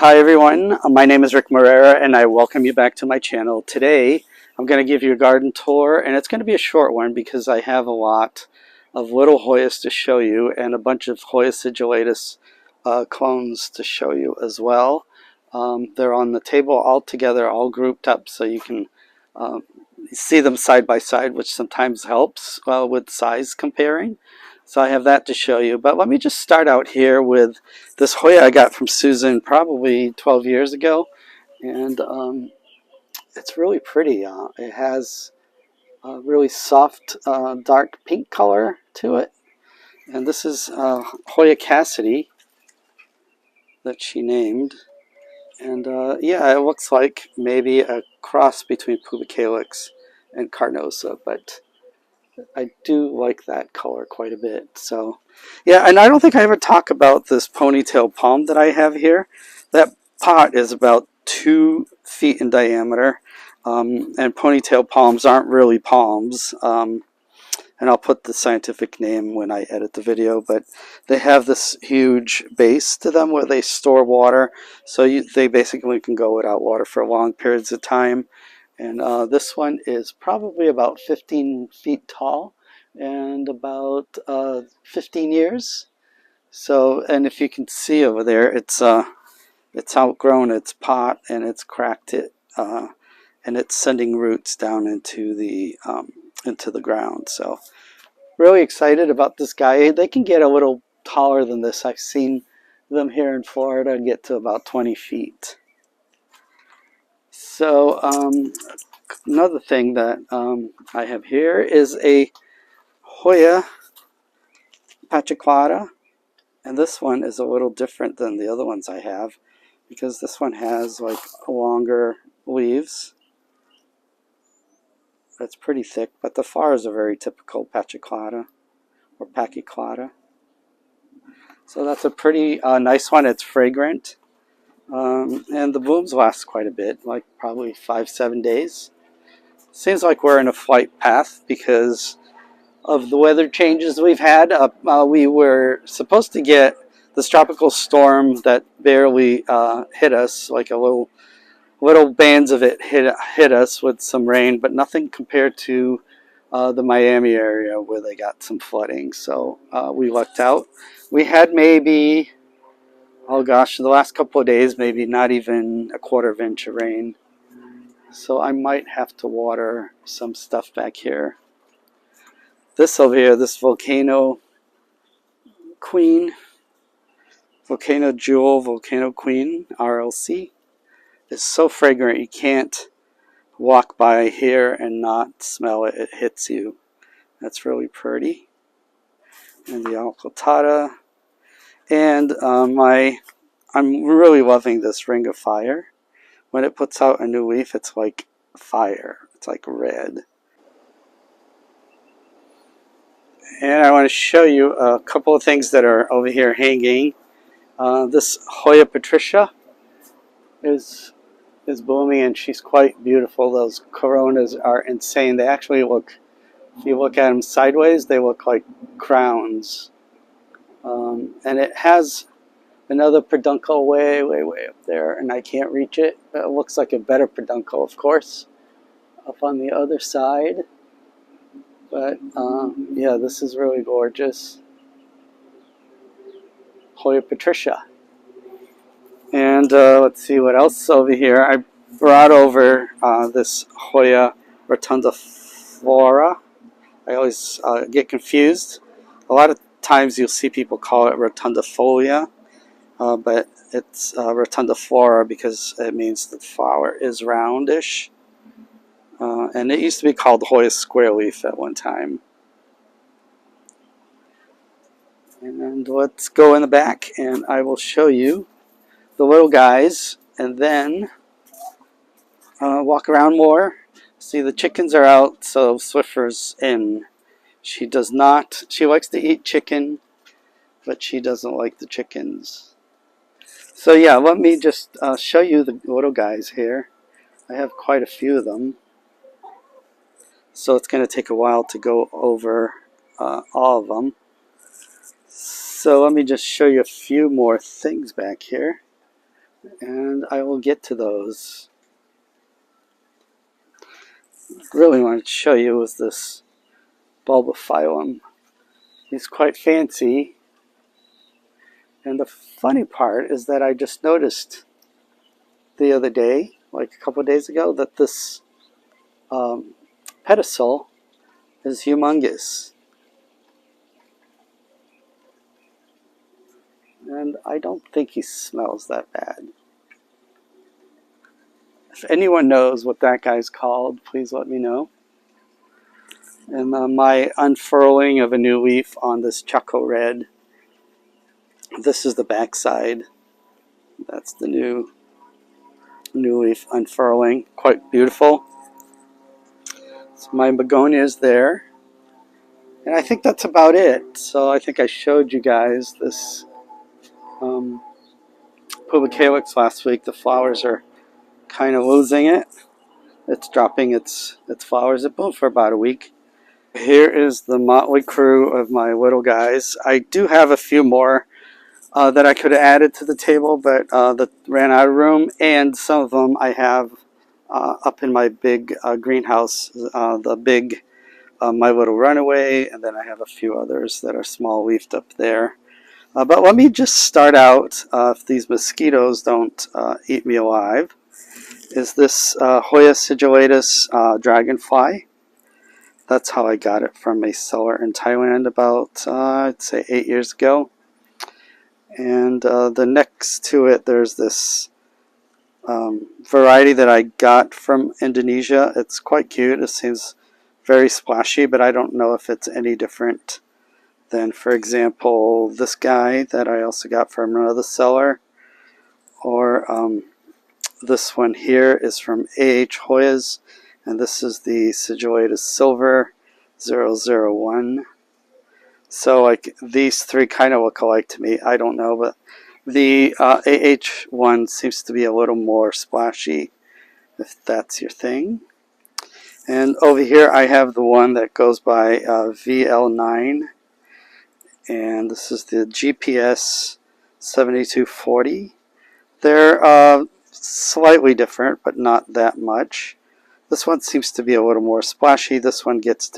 Hi everyone, my name is Rick Morera and I welcome you back to my channel. Today I'm going to give you a garden tour, and it's going to be a short one because I have a lot of little Hoyas to show you and a bunch of Hoya sigillatis clones to show you as well. They're on the table all together, all grouped up, so you can see them side by side, which sometimes helps with size comparing. So I have that to show you, but let me just start out here with this Hoya I got from Susan probably 12 years ago, and it's really pretty. It has a really soft dark pink color to it, and this is Hoya Cassidy that she named, and yeah, it looks like maybe a cross between Pubicalix and Carnosa, but I do like that color quite a bit. So yeah, and I don't think I ever talk about this Ponytail palm that I have here. That pot is about 2 feet in diameter, and Ponytail palms aren't really palms, and I'll put the scientific name when I edit the video, but they have this huge base to them where they store water, so they basically can go without water for long periods of time. And this one is probably about 15 feet tall and about 15 years. So, and if you can see over there, it's outgrown its pot and it's cracked it, and it's sending roots down into the ground. So, really excited about this guy. They can get a little taller than this. I've seen them here in Florida get to about 20 feet. So another thing that I have here is a Hoya pachaclada, and this one is a little different than the other ones I have because this one has like longer leaves. It's pretty thick, but the flowers are very typical pachaclada or pachaclada. So that's a pretty nice one. It's fragrant, and the blooms last quite a bit, like probably 5-7 days. Seems like we're in a flight path because of the weather changes we've had. We were supposed to get this tropical storm that barely hit us, like a little bands of it hit us with some rain, but nothing compared to the Miami area where they got some flooding. So we lucked out. We had maybe, oh gosh, the last couple of days, maybe not even a 1/4 inch of rain. So I might have to water some stuff back here. This over here, this Volcano Queen, Volcano Jewel, Volcano Queen, RLC, is so fragrant you can't walk by here and not smell it. It hits you. That's really pretty. And the Alcantara. And I'm really loving this Ring of Fire. When it puts out a new leaf, it's like fire. It's like red. And I want to show you a couple of things that are over here hanging. This Hoya Patricia is blooming, and she's quite beautiful. Those coronas are insane. They actually look, if you look at them sideways, they look like crowns. And it has another peduncle way up there, and I can't reach it. It looks like a better peduncle, of course, up on the other side. But yeah, this is really gorgeous. Hoya Patricia. And let's see what else over here. I brought over this Hoya rotundaflora. I always get confused. A lot of times you'll see people call it rotundafolia, but it's rotundaflora because it means the flower is roundish. And it used to be called Hoya square leaf at one time. And let's go in the back and I will show you the little guys, and then walk around more. See, the chickens are out, so Swiffer's in. She does not, she likes to eat chicken, but she doesn't like the chickens. So yeah, let me just show you the little guys here. I have quite a few of them, so it's going to take a while to go over all of them. So let me just show you a few more things back here. and I will get to those. Really wanted to show you was this Bulbophyllum. He's quite fancy, and the funny part is that I just noticed the other day, like a couple of days ago, that this pedicel is humongous. And I don't think he smells that bad. If anyone knows what that guy's called, please let me know. And my unfurling of a new leaf on this Choco Red. This is the back side. That's the new leaf unfurling. Quite beautiful. So my begonias there. And I think that's about it. So I think I showed you guys this pubicalyx last week. The flowers are kind of losing it. It's dropping its flowers. It bloomed for about a week. Here is the motley crew of my little guys. I do have a few more that I could have added to the table, but that ran out of room, and some of them I have up in my big greenhouse, the big My Little Runaway, and then I have a few others that are small leafed up there. But let me just start out, if these mosquitoes don't eat me alive, is this Hoya sigillatis dragonfly. That's how I got it from a seller in Thailand about, I'd say 8 years ago. And the next to it, there's this variety that I got from Indonesia. It's quite cute. It seems very splashy, but I don't know if it's any different than, for example, this guy that I also got from another seller. Or this one here is from A.H. Hoyas. And this is the Sigillatis Silver 001. So like these three kind of look alike to me. I don't know, but the AH one seems to be a little more splashy, if that's your thing. And over here I have the one that goes by VL9. And this is the GPS 7240. They're slightly different, but not that much. This one seems to be a little more splashy. This one gets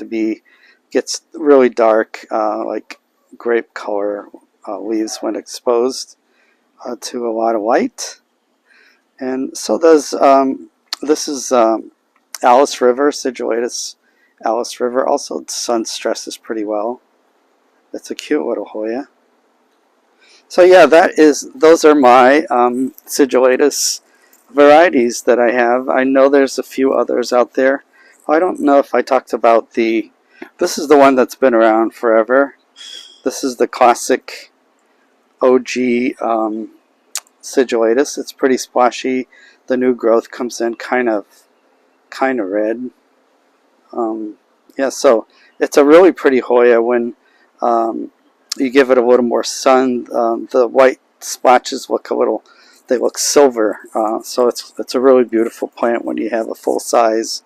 really dark, like grape color leaves when exposed to a lot of light. And so does this is Alice River, Sigillatis Alice River. Also, sun stresses pretty well. It's a cute little Hoya. So yeah, those are my Sigillatis varieties that I have. I know there's a few others out there. I don't know if I talked about this is the one that's been around forever. This is the classic OG Sigillatis. It's pretty splashy. The new growth comes in kind of red. Yeah, so it's a really pretty Hoya when you give it a little more sun. The white splotches look they look silver. So it's a really beautiful plant when you have a full-size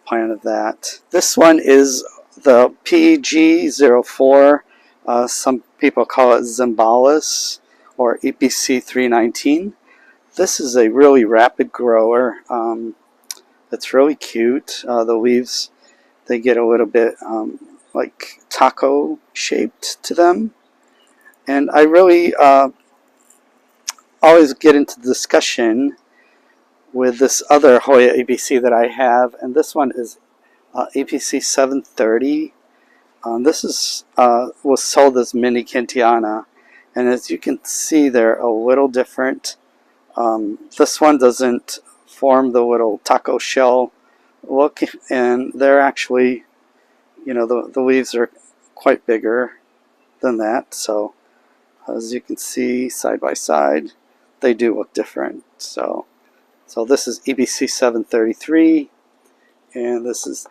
plant of that. This one is the PG04. Some people call it zymbalis or EPC 319. This is a really rapid grower. It's really cute. The leaves, they get a little bit like taco shaped to them. And I really always get into discussion with this other Hoya EPC that I have, and this one is EPC 730. This was sold as mini quintiana, and as you can see, they're a little different. This one doesn't form the little taco shell look, and they're actually, the leaves are quite bigger than that. So as you can see, side by side, they do look different. So this is EPC 733, and this is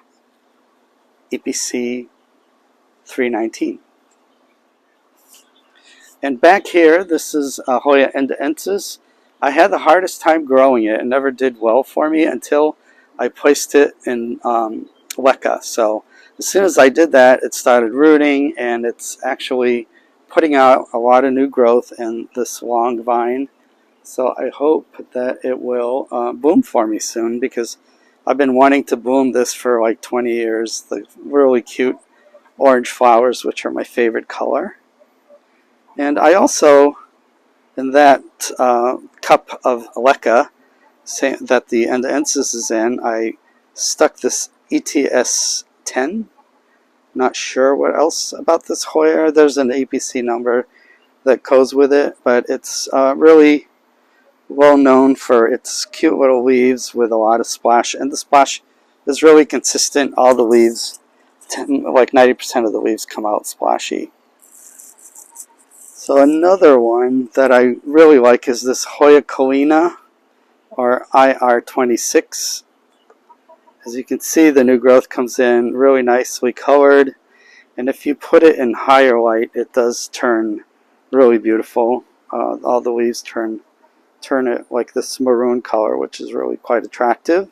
EPC 319. And back here, this is Hoya endoensis. I had the hardest time growing it. It never did well for me until I placed it in leca. So as soon as I did that, it started rooting, and it's actually putting out a lot of new growth in this long vine. So I hope that it will bloom for me soon, because I've been wanting to bloom this for like 20 years. The really cute orange flowers, which are my favorite color. And I also, in that cup of leca that the endensis is in, I stuck this ETS 10. Not sure what else about this Hoya. There's an APC number that goes with it, but it's really well known for its cute little leaves with a lot of splash, and the splash is really consistent. All the leaves, like 90% of the leaves, come out splashy. So another one that I really like is this Hoya kalina, or IR26. As you can see, the new growth comes in really nicely colored, and if you put it in higher light, it does turn really beautiful. All the leaves turn it like this maroon color, which is really quite attractive.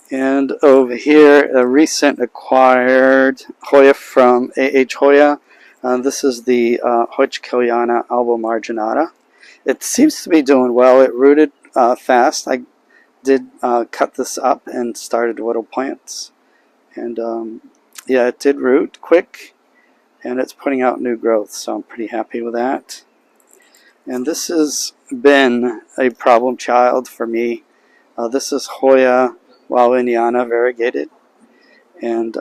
And over here, a recent acquired Hoya from Hoya. This is the quintiana albo marginata. It seems to be doing well. It rooted fast. I did cut this up and started little plants. And yeah, it did root quick, and it's putting out new growth, so I'm pretty happy with that. And this has been a problem child for me. This is Hoya linearis variegated, and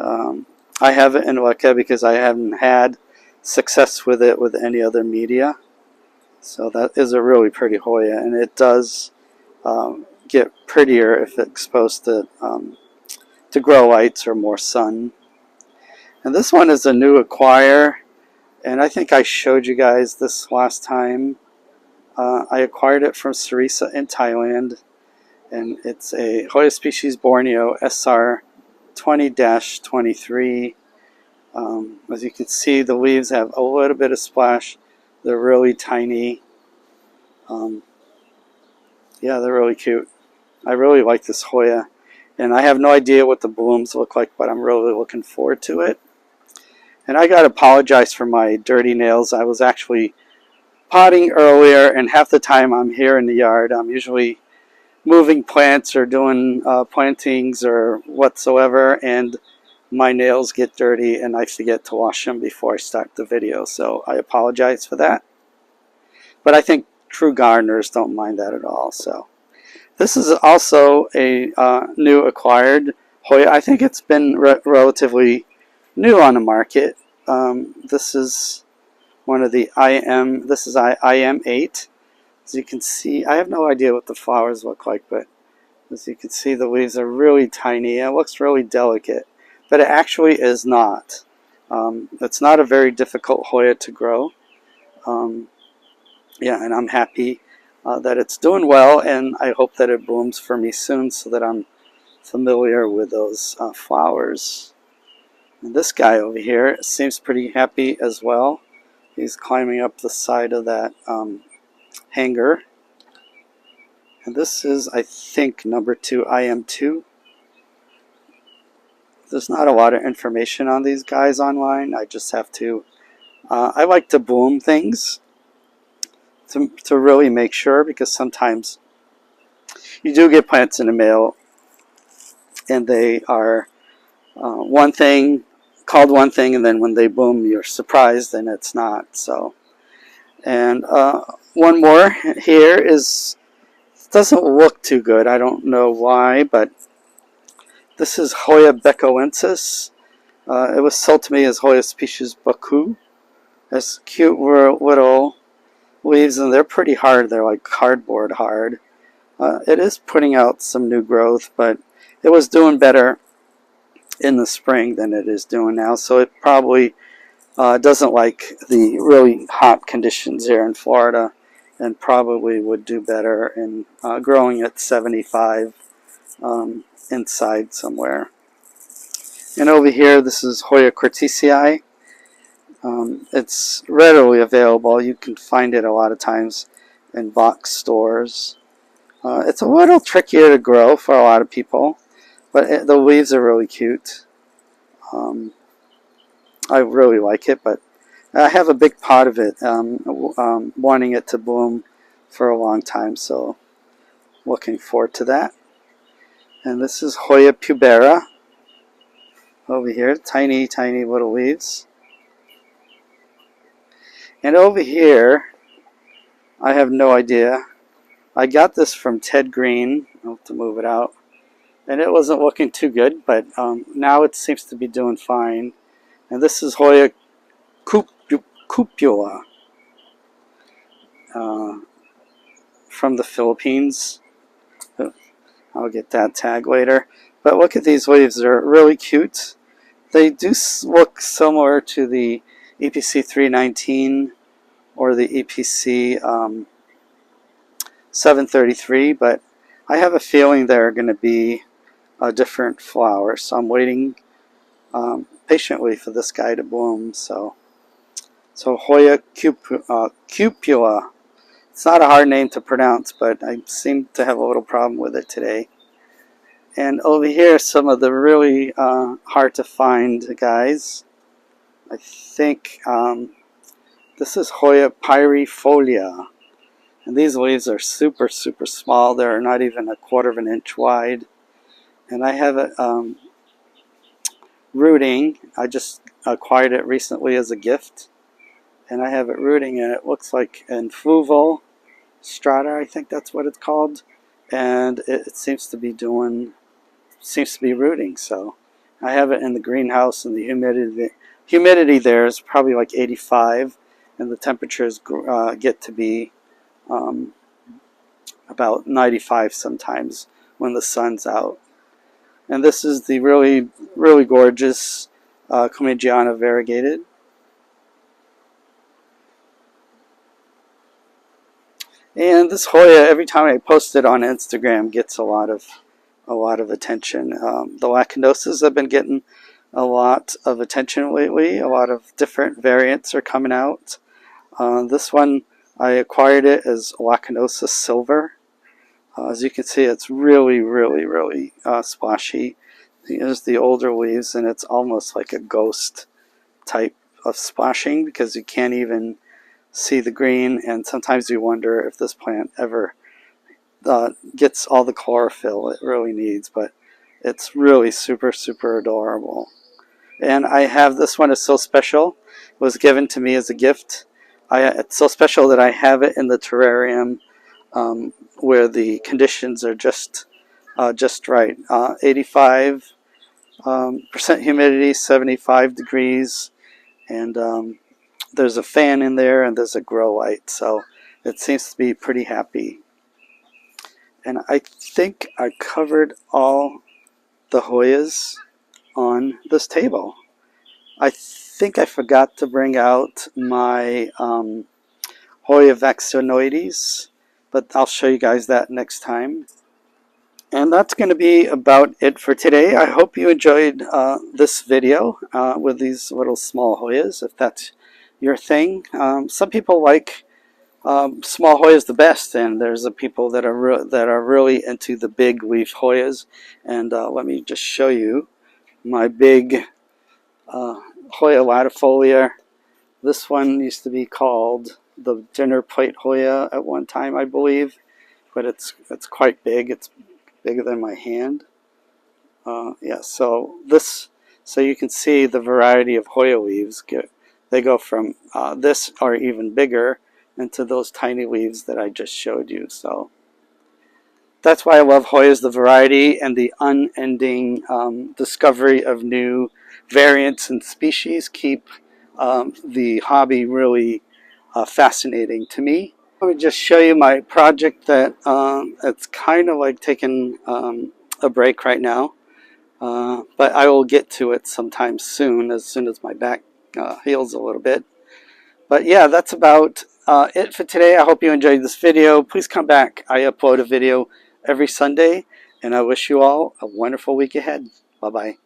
I have it in leca because I haven't had success with it with any other media. So that is a really pretty Hoya, and it does get prettier if exposed to grow lights or more sun. And this one is a new acquire, and I think I showed you guys this last time. I acquired it from Sarisa in Thailand, and it's a Hoya species Borneo SR 20-23. As you can see, the leaves have a little bit of splash. They're really tiny. Yeah, they're really cute. I really like this Hoya, and I have no idea what the blooms look like, but I'm really looking forward to it. And I gotta apologize for my dirty nails. I was actually potting earlier, and half the time I'm here in the yard. I'm usually moving plants or doing plantings or whatsoever, and my nails get dirty and I forget to wash them before I start the video, so I apologize for that. But I think true gardeners don't mind that at all. So this is also a new acquired Hoya. I think it's been relatively new on the market. This is one of the this is IM8. As you can see, I have no idea what the flowers look like, but as you can see, the leaves are really tiny. It looks really delicate, but it actually is not. It's not a very difficult Hoya to grow. Yeah, and I'm happy that it's doing well, and I hope that it blooms for me soon so that I'm familiar with those flowers. And this guy over here seems pretty happy as well. He's climbing up the side of that hanger. And this is, I think, number 2, IM2. There's not a lot of information on these guys online. I just have to, I like to bloom things to really make sure, because sometimes you do get plants in the mail and they are one thing, called one thing, and then when they bloom you're surprised and it's not. So, and one more here is, doesn't look too good. I don't know why, but this is Hoya beckoensis. It was sold to me as Hoya species Baku. It's cute little leaves, and they're pretty hard. They're like cardboard hard. It is putting out some new growth, but it was doing better in the spring than it is doing now, so it probably doesn't like the really hot conditions here in Florida, and probably would do better in growing at 75 inside somewhere. And over here, this is Hoya cortesii. It's readily available. You can find it a lot of times in box stores. It's a little trickier to grow for a lot of people, but the leaves are really cute. I really like it, but I have a big pot of it, wanting it to bloom for a long time, so looking forward to that. And this is Hoya pubera over here, tiny little leaves. And over here, I have no idea. I got this from Ted Green. I'll have to move it out. And it wasn't looking too good, but now it seems to be doing fine. And this is Hoya cupula from the Philippines. I'll get that tag later. But look at these leaves. They're really cute. They do look similar to the EPC 319 or the EPC 733, but I have a feeling they're going to be a different flower. So I'm waiting patiently for this guy to bloom. So Hoya cupula. It's not a hard name to pronounce, but I seem to have a little problem with it today. And over here, some of the really hard to find guys. I think this is Hoya pyrifolia. And these leaves are super small. They're not even 1/4 of an inch wide. And I have it rooting. I just acquired it recently as a gift. And I have it rooting, and it looks like an fluval strata, I think that's what it's called. And it seems to be rooting. So I have it in the greenhouse, and the humidity there is probably like 85, and the temperatures get to be about 95 sometimes when the sun's out. And this is the really gorgeous quintiana variegated. And this Hoya, every time I post it on Instagram, gets a lot of attention. The lacunoses have been getting a lot of attention lately. A lot of different variants are coming out. This one, I acquired it as Lacunosa Silver. As you can see, it's really splashy. Here's the older leaves, and it's almost like a ghost type of splashing because you can't even see the green, and sometimes you wonder if this plant ever gets all the chlorophyll it really needs, but it's really super adorable. And I have this one. Is so special. It was given to me as a gift. It's so special that I have it in the terrarium where the conditions are just right. 85% humidity, 75 degrees, and there's a fan in there, and there's a grow light, so it seems to be pretty happy. And I think I covered all the Hoyas on this table. I think I forgot to bring out my Hoya vaccinoides, but I'll show you guys that next time. And that's going to be about it for today. I hope you enjoyed this video with these little small Hoyas, if that's your thing. Some people like small Hoyas the best, and there's the people that are really into the big leaf Hoyas. And let me just show you my big Hoya latifolia. This one used to be called the dinner plate Hoya at one time, I believe, but it's quite big. It's bigger than my hand. Yeah, so you can see the variety of Hoya leaves. They go from this or even bigger into those tiny leaves that I just showed you. So that's why I love Hoyas, the variety and the unending discovery of new variants and species keep the hobby really fascinating to me. Let me just show you my project that it's kind of like taking a break right now, but I will get to it sometime soon as my back heals a little bit. But yeah, that's about it for today. I hope you enjoyed this video. Please come back. I upload a video every Sunday, and I wish you all a wonderful week ahead. Bye-bye.